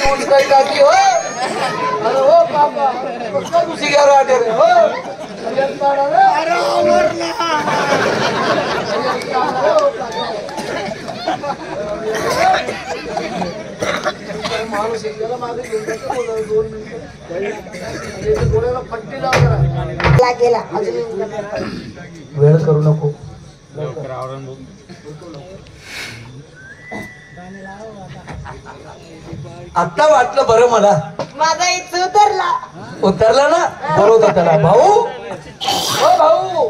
तू काही टाकी हो अरे हो बाबा तुझी घ्या राहते रे हो माणूस एकदा मागे घेऊन 2 मिनिटं डोळ्याला पट्टी लावला गेला वेळ करू नको आता वाटलं बरं मला माझा इच उतरला ना बोलवतो त्याला भाऊ हो भाऊ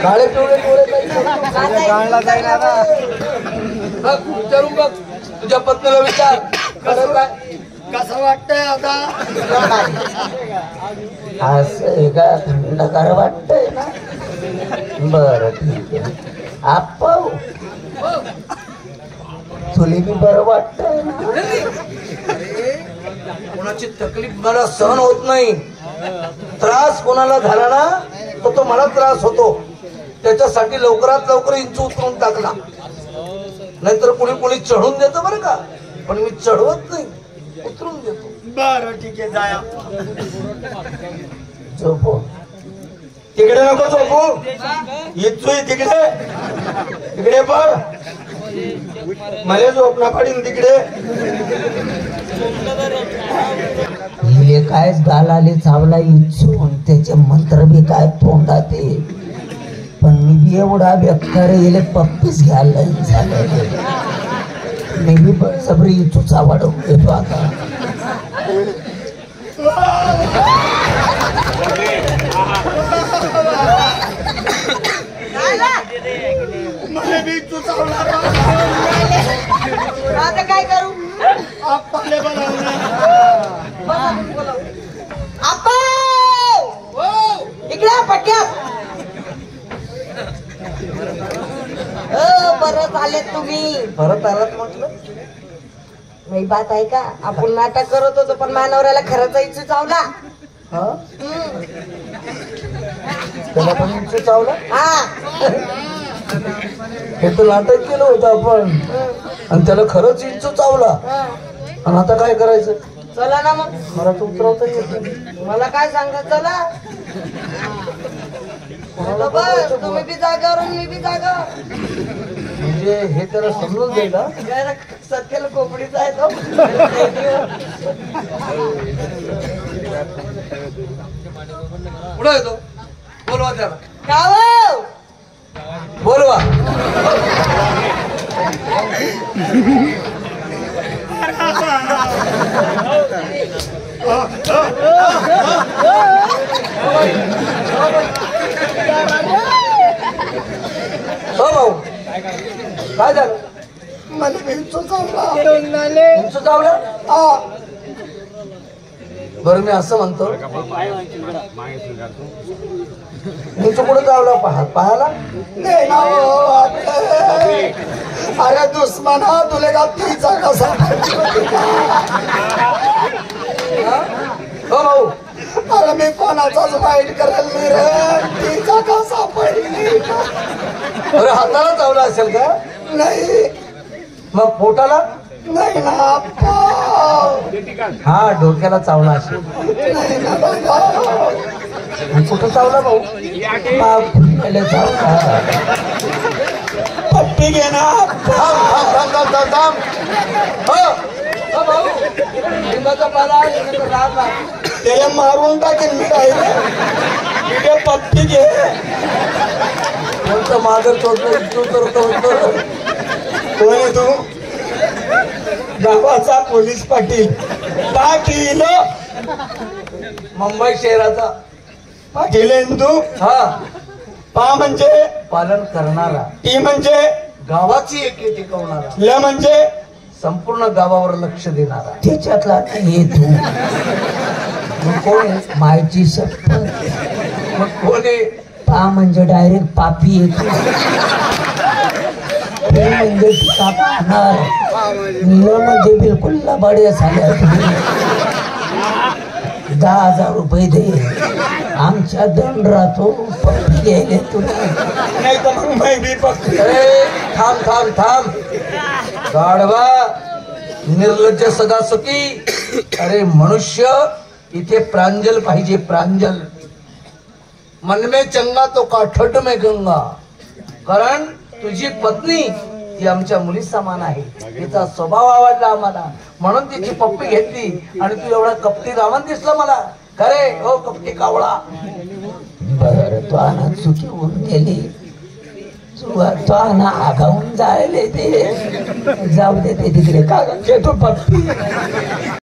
काळे पिवळे डोळे विचारून बघ तुझ्या पत्नीला विचार खरं काय कसं वाटतंय आता असं का थंडगार वाटतंय ना बरं ठीक आहे आप्पा तुला बी बरं वाटतंय ना कोणाची तकलीफ मला सहन होत नाही त्रास कोणाला झाला ना तर तो मला त्रास होतो त्याच्यासाठी लवकरात लवकर इंच उतरून टाकला नाहीतर कोणी चढून देतो बरं का पण मी चढवत नाही उतरून देतो बरं ठीक आहे जाया झोपो तिकडे नको झोपू इच्छू तिकडे तिकडे पण मला झोपणा पडीन तिकडे हिले कायच गालाले चावला इच्छू त्याचे मंत्र बी काय तोंडात पण मी बी एवढा बेकार येले पप्पीच घ्यायला झालं मी बी बळजबरी इच्छूचा वाढवून घेतो आता मला बी तू आता काय करू आप्पाले आप्पा इकडे पट्ट्यात परत आले तुम्ही परत आलात म्हटलं नाही बात आहे का आपण नाटक करत होतो पण मानवऱ्याला खरंच इच्छू चावला त्याला पण इंचू चावला हा हे तर नाटक केलं होतं आपण आणि त्याला खरंच इंचू चावला आणि आता काय करायचं चला ना मग मला तर उतरवता येत मला काय सांगा चला तुम्ही बी जागावर मी बी जागावर म्हणजे हे त्याला समजून जाईल सत्याला कोपडीचा आहे तो पुढे येतो बोलवा त्याला गाव बोलवा हो भाऊ काय झालं मला इंचू चावला इंचू चावलं बरं मी असं म्हणतो इंचू कुठं चावला पाहायला नाही ना अरे दुश्मना तुले का तिचा कसा हो भाऊ अरे मी कोणाचाच वाईट करेल नाही रे तिचा कसा पडली अरे हाताला चावला असेल का नाही मग पोटाला नाही ना आप्पा हा डोक्याला चावला असेल नाही ना बाबा कुठं चावला भाऊ चावला पट्टी घे ना त्याला मारून टाकेल मी काय पट्टी घे कोणतं मागं कोण आहे तू गावाचा पोलीस पाटील पाटील मुंबई शहराचा पाटील आहे तू हा पा म्हणजे पालन करणारा टी म्हणजे गावाची एकी टिकवणारा ल म्हणजे संपूर्ण गावावर लक्ष देणारा त्याच्यातला नाही तू मग कोण आहे? मायची शपथ मग कोण आहे? पा म्हणजे डायरेक्ट पापी येतो म्हणजे कापणार म्हणजे बिलकुल लबाड्या झाल्या 10,000 रुपये दे आमच्या दंड राहतो पप्पी घ्यायला तुला नाही तर मग मी बी पक्की थांब थांब थांब गाढवा निर्लज्ज सदासती. अरे मनुष्य इथे प्रांजल पाहिजे, प्रांजल. मन में चंगा तो काठड में गंगा. कारण तुझी पत्नी ही आमच्या मुली समान आहे. तिचा स्वभाव आवडला आम्हाला म्हणून तिची पप्पी घेतली आणि तू एवढा कपटी रावण दिसला मला. खरे हो कपटी कावळा. बर तू आणा चुकी होऊन गेली. तू आणा आगावून जायले ते जाऊ दे ते तिकडे का घेतो पप्पी.